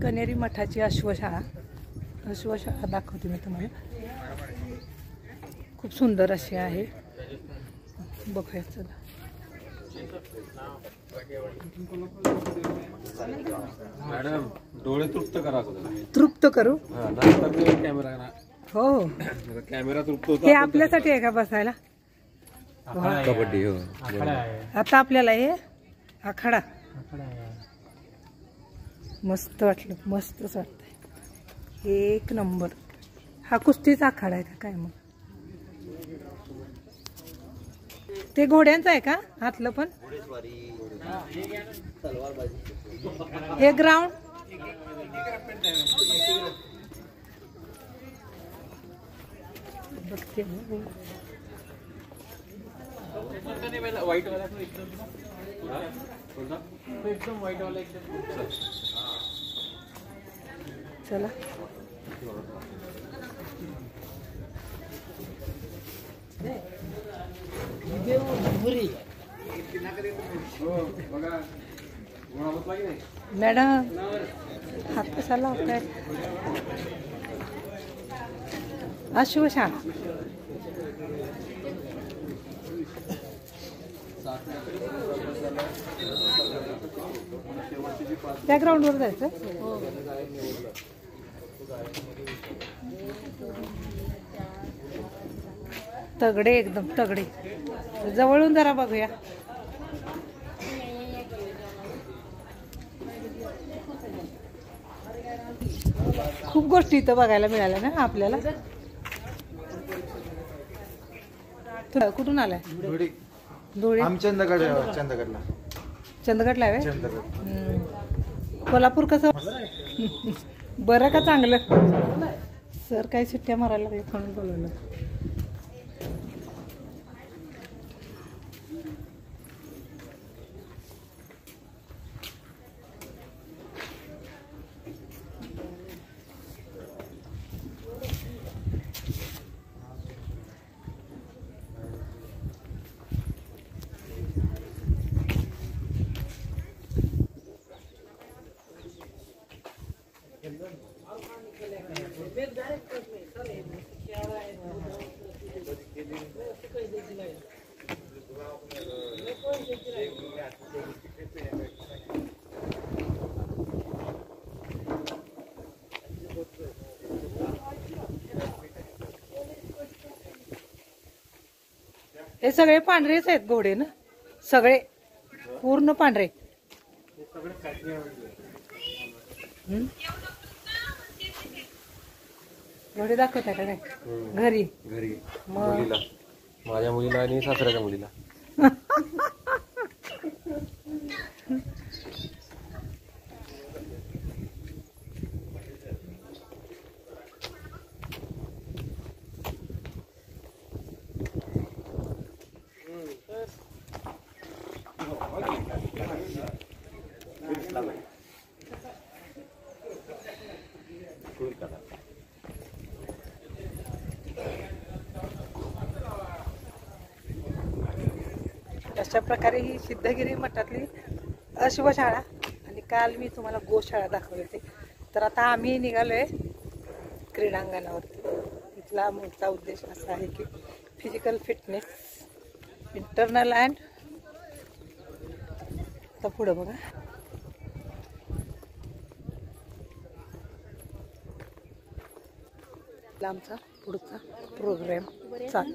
कनेरी मठाची अश्वशाळा दाखवते मी तुम्हाला. खूप सुंदर अशी आहे, बघूया चला. मॅडम डोळे तृप्त करा. तृप्त करू कॅमेरा. हो कॅमेरा तृप्त होतो. हे आपल्यासाठी आहे का बसायला? कबड्डी हो. आता आपल्याला हे आखाडा मस्त वाटलं, मस्तच वाटतंय, एक नंबर. हा कुस्तीचा आखाडा आहे का काय? मग ते घोड्यांचं आहे का आतलं पण? हे ग्राउंड बघते व्हाईट वाला एकदम व्हाईट वाला एकदम. चला मॅडम हात कसा लावताय? अश्वशाळा त्या ग्राउंडवर जायचं. तगडे एकदम तगडे. जवळून जरा बघूया. खूप गोष्टी इथं बघायला मिळाल्या ना आपल्याला. कुठून आलाय? धुळे. चंदगडला आहे. कोल्हापूर कसं बरं का चांगलं? सर काही सुट्ट्या मारायला लागले म्हणून बोलवलं. हे सगळे पांढरेच आहेत घोडे ना? सगळे पूर्ण पांढरे. घोडे दाखवता का नाही? घरी घरी मुलीला, माझ्या मुलीला आणि सासऱ्याच्या मुलीला. अशा प्रकारे ही सिद्धगिरी मठातली अश्वशाळा. आणि काल मी तुम्हाला गोशाळा दाखवली होती. तर आता आम्ही निघालोय क्रीडांगणावरती. इथला मूळचा उद्देश असा आहे की फिजिकल फिटनेस, इंटरनल अँड. आता पुढं बघा, आमचा पुढचा प्रोग्राम चालू.